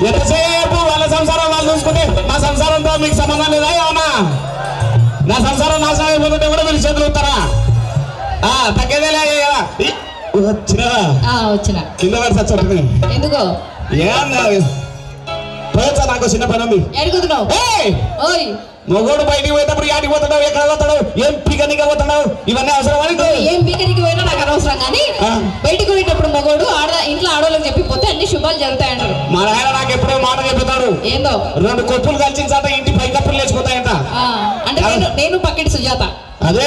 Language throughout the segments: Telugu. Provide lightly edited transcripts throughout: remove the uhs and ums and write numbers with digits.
ఎంతసేపు వాళ్ళ సంసారం వాళ్ళు చూసుకుంటే నా సంసారంతో మీకు సంబంధం లేదా ఏమన్నా? నా సంసారం నాశనం అయిపోతుంటే కూడా మీరు చేతులు ఉంటారా? తగ్గేదేలే వచ్చిన కింద పడి చచ్చి ఎందుకో పోయొచ్చా? నాకు చిన్న పని ఉంది. మొగోడు బయటికి పోయేటప్పుడు యాడికి పోతాడు, ఎక్కడ పోతాడు, ఏం పీకనికి పోతాడు, ఇవన్నీ అవసరం అని. ఏం పీకనికి పోయినా నాకు అనవసరం కానీ బయటికి పోయేటప్పుడు మొగోడు ఇంట్లో ఆడవాళ్ళకి చెప్పిపోతే అన్ని శుభాలు జరుగుతాయంటారు. మా నాయన నాకు ఎప్పుడో మాట చెప్తాడు. ఏందో 2 కొప్పులు కలిసించాట ఇంటి పై కప్పులు లేచిపోతాయంట. అంటే నేను పక్కింటి సుజాత. అదే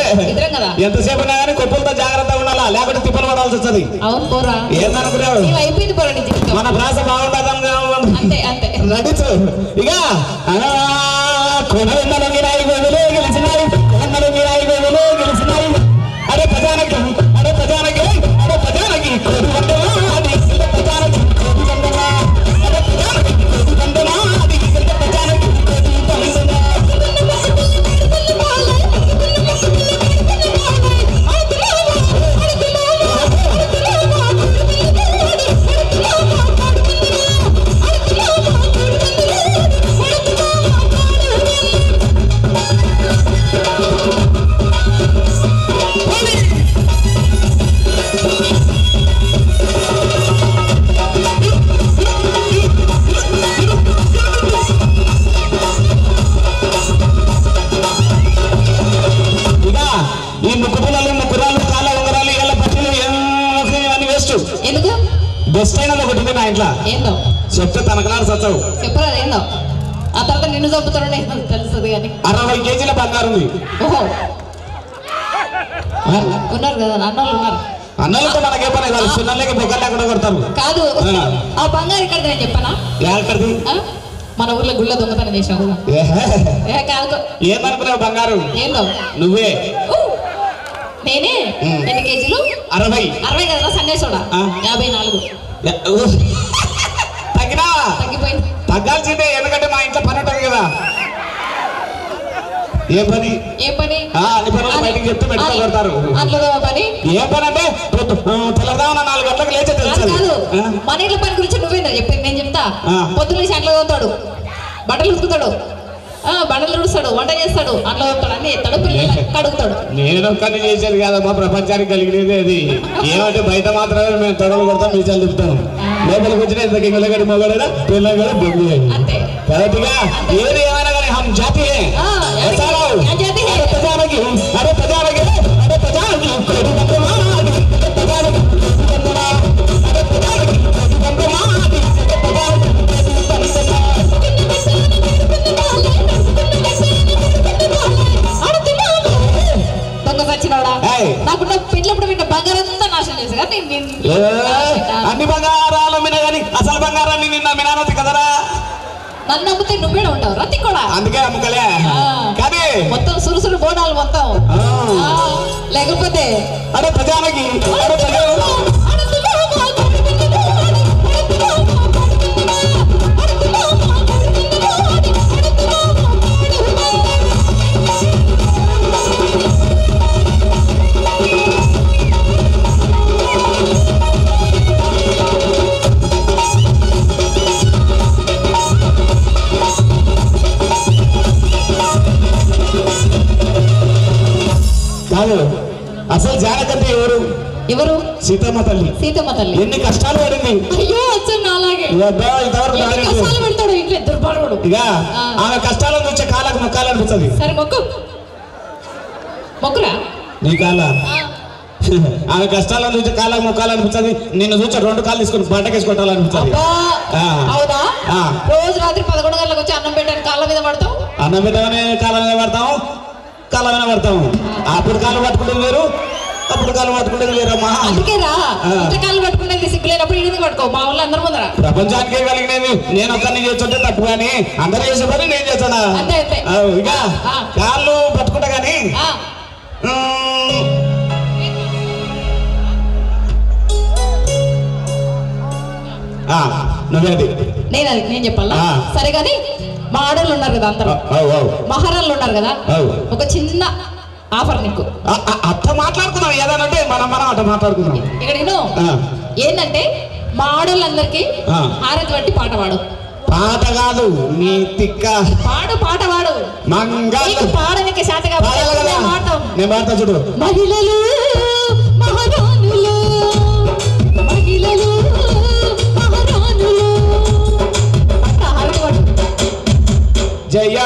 ఎంతసేపు అయినా కానీ కొప్పులతో జాగ్రత్తగా ఉండాలా, లేకపోతే తిప్పలు పడాల్సి వస్తుంది. అవును పోరా, ఏందనుకున్నావు? అయిపోయింది పోరా మన ప్రాస బాగుంటుందా? అంతే అంతే నడిచు ఇక కొనలు గిరాయి గోగులు గెలిచినాయి, కొనలు గిరాయి గోగులు గెలిచినాయి. అరే ప్రజానకి అరే ప్రజానకి అరే ప్రజానకి కోడి వందలా అది ప్రజానకి కోడి వందలా అరే ప్రజానకి కోడి వందలా అది ప్రజానకి కోడి వందలా. ఈ ముక్కుపుల్లలు ముక్కురాలు కాళ్ళ ఉంగరాలు ఇళ్ళ పట్టిలు ఏమని వేస్ట్. ఎందుకు? బెస్ట్ అయినా ఒకటి ఉంది నా ఇంట్లో. ఏందో చెప్తే తనకలాడు సచ్చావు. చెప్పరాదు ఏందో. ఆ తర్వాత నిన్ను చంపుతారని తెలుస్తుంది కానీ 60 కేజీల బంగారు ఉంది. ఓహో ఉన్నారు కదా అన్నోళ్ళు ఉన్నారు. అన్నలతో మనకే పని కాదు, చిన్నలకి బొగ్గలు లేకుండా కొడతారు. కాదు ఆ బంగారు ఇక్కడ నేను చెప్పానా? ఎక్కడిది? మన ఊర్లో గుళ్ళ దొంగతనం చేసావు. కాదు ఏమనుకున్నావు? బంగారు ఏందో నువ్వే. నేనే ఎన్ని కేజీలు? 60 కదా సన్నేసోడా 54. తగ్గినా తగ్గిపోయింది. తగ్గాల్సిందే, ఎందుకంటే మా ఇంట్లో పని ఉంటుంది కదా. ఏ పని? ఏ పని? అన్ని పనులు బయటకు చెప్తే మెడతో కొడతారు. పని ఏ పని అంటే తెల్లదామన్న 4 గంటలకు లేచే తెలుసు. మన ఇంట్లో పని గురించి నువ్వేందా చెప్పింది? నేను చెప్తా. పొద్దున్న అంట్లో తోతాడు, బట్టలు ఉతుకుతాడు, బండలు తుడుస్తాడు, వంట చేస్తాడు, అంట్లో తోతాడు, అన్ని ఎత్తాడు, పిల్లలు కడుగుతాడు. నేను ఒక్కని చేసేది కాదమ్మా, ప్రపంచానికి కలిగినది అది. ఏమంటే బయట మాత్రమే మేము తొడలు కొడతాం, మీసాలు తిప్పుతాం. లోపలికి వచ్చిన ఇంత గింగలగడి మొగడైనా పిల్లలు బొగ్గు కరెక్ట్గా ఏది ఏమైనా కానీ హం జాతి అరే ప్రజానికి అరే ప్రజానికి నాకున్న పెళ్ళప్పుడు విన్న బంగారంతా నాశనం చేసా. అన్ని బంగారాలు మిన కానీ అసలు బంగారాన్ని నిన్న మినానది కదరా. నన్ను నమ్మితే నువ్వే ఉంటావు రతి కూడా, అందుకే అమ్ముకలే. కానీ మొత్తం సురుసురు బోనాలు మొత్తం. లేకపోతే అరే ప్రజానికి అరే ప్రజా అసలు జానకంటే ఎవరు? సీతమ్మ తల్లి. సీతమ్మ తల్లి ఎన్ని కష్టాలు పడింది. అయ్యో ఇక ఆమె కష్టాలను చూసే కాళ్ళకు మొక్కాలనిపిస్తుంది. సరే మొక్కు మొక్కురా నీ కాళ్ళ. ఆమె కష్టాలను చూసే కాళ్ళకు మొక్కాలనిపిస్తుంది. నిన్ను చూసే 2 కాళ్ళు తీసుకుని బంటకేసుకుంటాలనిపిస్తుంది. అవునా? రోజు రాత్రి 11 గంటలకు వచ్చి అన్నం పెట్టాను కాళ్ళ మీద పడతాం. అన్నం పెట్టగానే కాళ్ళ మీద పడతాము, కాళ్ళ మీద పడతాము. అప్పుడు కాళ్ళు పట్టుకుంటుంది వేరు, అప్పుడు కాళ్ళు పట్టుకుంటుంది వేరమ్మా. అందుకేరా కాళ్ళు పట్టుకునేది సిగ్గులేనప్పుడు ఇది పట్టుకో. మా వాళ్ళు అందరి ముందర ప్రపంచానికే కలిగినది. నేను ఒక్కరిని చేస్తుంటే తప్పు కానీ అందరూ చేసే పని నేను చేస్తానా? ఇక కాళ్ళు పట్టుకుంటా కానీ నువ్వేది నేను చెప్పాలా? సరే కానీ మా ఆడోళ్ళు ఉన్నారు కదా, అందరూ మహారాళ్ళు ఉన్నారు కదా, ఒక చిన్న ఆఫర్ నీకు. అట్ట మాట్లాడుకున్నాం ఏదనంటే మనం అట్ట మాట్లాడుకున్నాం. ఇక్కడ ఏంటంటే మా ఆడోళ్ళందరికీ హారతి బట్టి పాట పాడు. పాట కాదు నీ తిక్క పాడు, పాట పాడు. మంగళ పాడనికి శాతగా నేను పాడతా చూడు. మహిళలు మహారాణులు, మహిళలు మహారాణులు. హారతి పాడు. జయ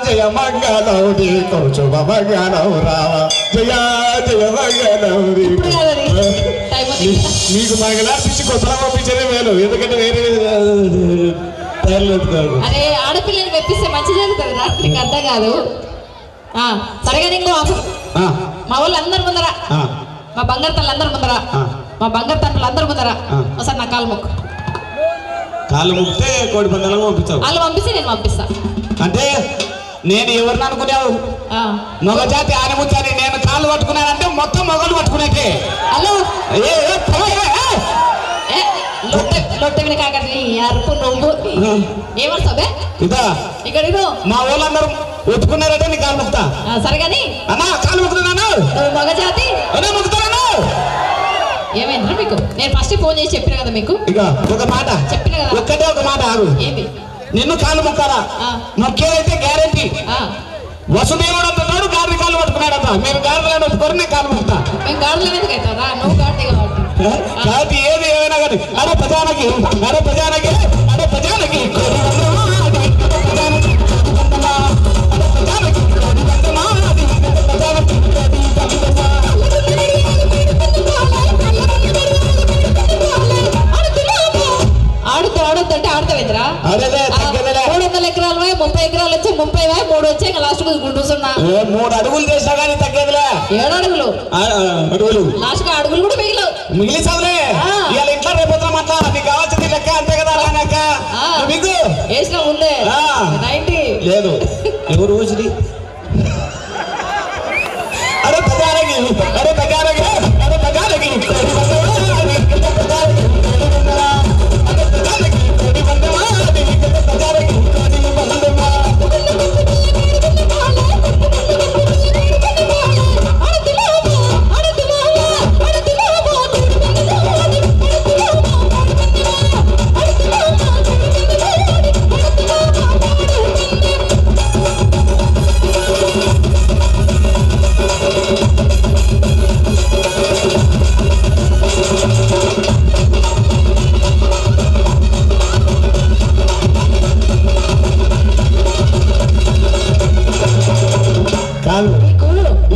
జయ మంగళౌరి కౌశుభ మంగళౌరా జయ జయ మంగళౌరి. మీకు మంగళార్పించి కొత్తగా పంపించేదే మేలు, ఎందుకంటే వేరే అరే ఆడపిల్లని మెప్పిస్తే మంచి జరుగుతుంది రా, నీకు అర్థం కాదు. సరిగా నీకు ఆఫర్ మా వాళ్ళు అందరు ముందరా, మా బంగారు తల్లు అందరు ముందరా, మా బంగారు తండ్రులు అందరు ముందరా ఒకసారి నా కాలు మొక్కు. కాళ్ళు మొక్కితే కోడి పందాలకు పంపిస్తావు. వాళ్ళు పంపిస్తే నేను పంపిస్తా. అంటే నేను ఎవరిని అనుకున్నావు? మగ జాతి ఆనిముచ్చాని. నేను కాళ్ళు పట్టుకున్నానంటే మొత్తం మొగలు పట్టుకునేకే. హలో లొట్టె కాకటి అరుపు నువ్వు ఏమర్తావే ఇక్కడ మా వాళ్ళందరూ ఒట్టుకున్నారంటే నీ కాలు మొక్తా. సరేగాని అన్నా కాలు మొక్కుతున్నాను. మగ జాతి మొక్కుతున్నాను. ఏమైందా మీకు? నేను ఫస్ట్ ఫోన్ చేసి చెప్పిన కదా మీకు. ఇక ఒక మాట చెప్పిన కదా, ఒక్కటే ఒక మాట ఆగు. ఏంటి? నిన్ను కాళ్ళు మొక్కారా? మొక్కేదైతే గ్యారెంటీ. వసుదేవుడు అంటున్నాడు గాడి కాళ్ళు పట్టుకున్నాడట. మీరు గాడిలో పట్టుకొని నేను కాళ్ళు మొక్కుతా. మేము గాడిలో ఎందుకు అవుతారా? నువ్వు గాడి కాబట్టి ఏది ఏమైనా కానీ అరే ప్రజానికి అరే ప్రజానికి అరే ప్రజానికి ఆడుతూ ఆడొద్దంటే ఆడతావేంద్రా? 300 ఎకరాలు 30 ఎకరాలు వచ్చి 30 3 వచ్చి ఇంకా లాస్ట్ గుంటున్నా 3 అడుగులు చేసినా కానీ తగ్గేదిలే. 7 అడుగులు అడుగులు లాస్ట్ అడుగులు కూడా మిగిలి చదువులే. ఇవాళ ఇంట్లో రేపు మాట్లా నీకు కావాల్సింది లెక్క అంతే కదా. అలాక మీకు వేసిన ముందే 90 లేదు. ఎవరు రోజుది అరే ప్రజానికి అరే ప్రజానికి అరే ప్రజానికి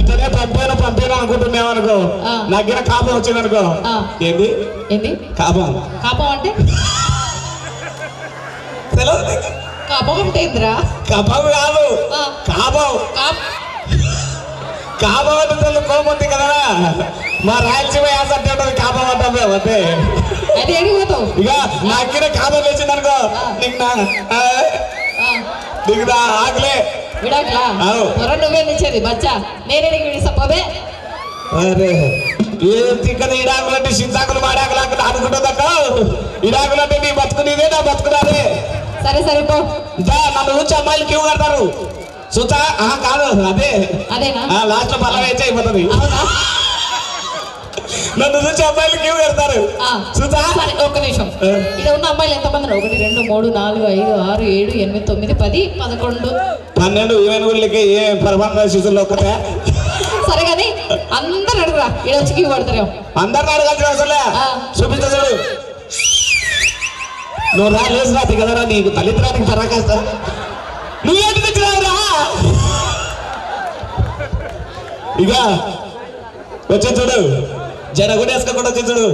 ఇట్లనే పంపాను అనుకుంటున్నావు అనుకో, నాకు కాపం వచ్చింది అనుకో. ఏంది ఏంది కాపం? కాపం అంటే కాపం అంటే ఏంద్రా? కాపం కాదు కాపం. కాపం అంటే కోపం కదా. మా రాయలసీమ యాస అంటే ఉంటుంది కాపం అంటే. అంతే అది అడిగిపోతావు. ఇక నాకే కాపం వేసింది అనుకో, నీకు దిగుదా ఆకలే విడాకులా నువ్వే నిచ్చేది బచ్చా, నేనే నీకు విడిసపోవే. అరే ఇక్కడ ఇడాకులంటే సింతాకులు మాడాకులు అక్కడ అనుకుంటుందక్క. ఇడాకులంటే నీ బతుకునేదే నా బతుకున్నారే. సరే సరే పో. నన్ను చూసి అమ్మాయిలు క్యూ కడతారు సుతా. కాదు అదే అదేనా లాస్ట్ లో పల్లవి వేచి అయిపోతుంది. నన్ను చూసి అమ్మాయిలు క్యూ కడతారు సుతా. ఒక్క నిమిషం. ఇక్కడ ఉన్న అమ్మాయిలు ఎంతమంది? 1 2 3 4 5 6 7 8 9 10 11 12 ఈవెన్ ఊళ్ళకి ఏ పరమాత్మ శిశువులు ఒక్కటే. సరే కానీ అందరు అడుగురా, ఇక్కడ వచ్చి క్యూ పడతారేమో. అందరిని అడగాల్సిన అవసరంలే. చూపించా చూడు. నువ్వు రాలేసి రాతి కదరా, నీకు తల్లిదండ్రులకు పరాకాస్తా. నువ్వేంటి తెచ్చినావురా? ఇక వచ్చే చూడు, జడ కూడా వేసుకోకుండా వచ్చే చూడు.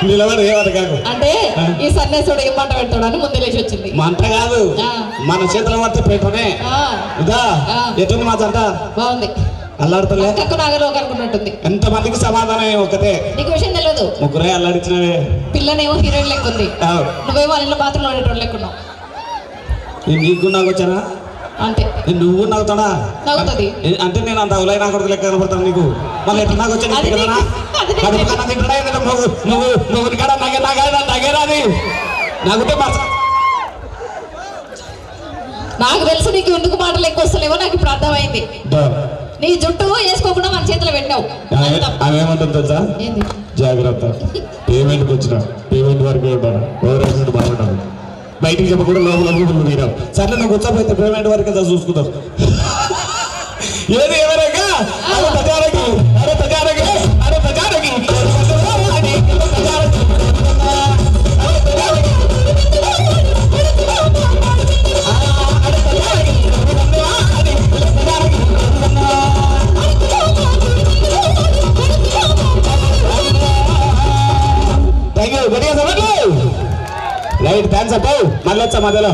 నిలబడి ఏమంట కాకు అంటే ఈ సన్యాసుడు ఏం మంట పెడతాడు అని ముందు లేచి వచ్చింది. మంట కాదు, మన చేతుల పడితే పెట్టనే. ఇదా ఎటుంది మా జంట? బాగుంది. అల్లాడుతుందే నాగలోకి అనుకున్నట్టుంది. ఎంత మందికి సమాధానం ఒకటే. నీకు విషయం తెలియదు. ముగ్గురే అల్లాడించినవే. పిల్లనేమో హీరోయిన్ లెక్క ఉంది, నువ్వేమో వాళ్ళ ఇంట్లో బాత్రూంలో ఉండేటోళ్ళు లెక్కున్నావు. నీకు నాకు వచ్చానా? అంతే. నువ్వు నవ్వుతాడా? నవ్వుతుంది. అంటే నేను అంత ఉలై నా కొడుకు లెక్క కనపడతాను నీకు. మళ్ళీ ఎట్లా నాకు వచ్చా? నువ్వు కాడ నగేరాది నాకుంటే నాకు తెలుసు నీకు ఎందుకు మాటలు ఎక్కువ వస్తలేవో నాకు ఇప్పుడు అర్థమైంది. నీ జుట్టు వేసుకోకుండా మన చేతిలో పెట్టావు. ఆమె ఏమంటుంది తెలుసా? జాగ్రత్త, పేమెంట్కి వచ్చిన పేమెంట్ వరకే ఉంటాను, ఓవర్ బాగుంటాను, బయటికి చెప్పకుండా లోపల మీరావు. సరే నువ్వు కూర్చోపోతే పేమెంట్ వరకే చూసుకుందాం. ఏది ఎవరైనా అరే ప్రజానికి అరే ప్రజానికి అరే ప్రజానికి థ్యాంక్ యూ. గట్టిగా చెప్పండి. రైట్, థ్యాంక్స్ అప్పు. మళ్ళీ వచ్చా మధ్యలో.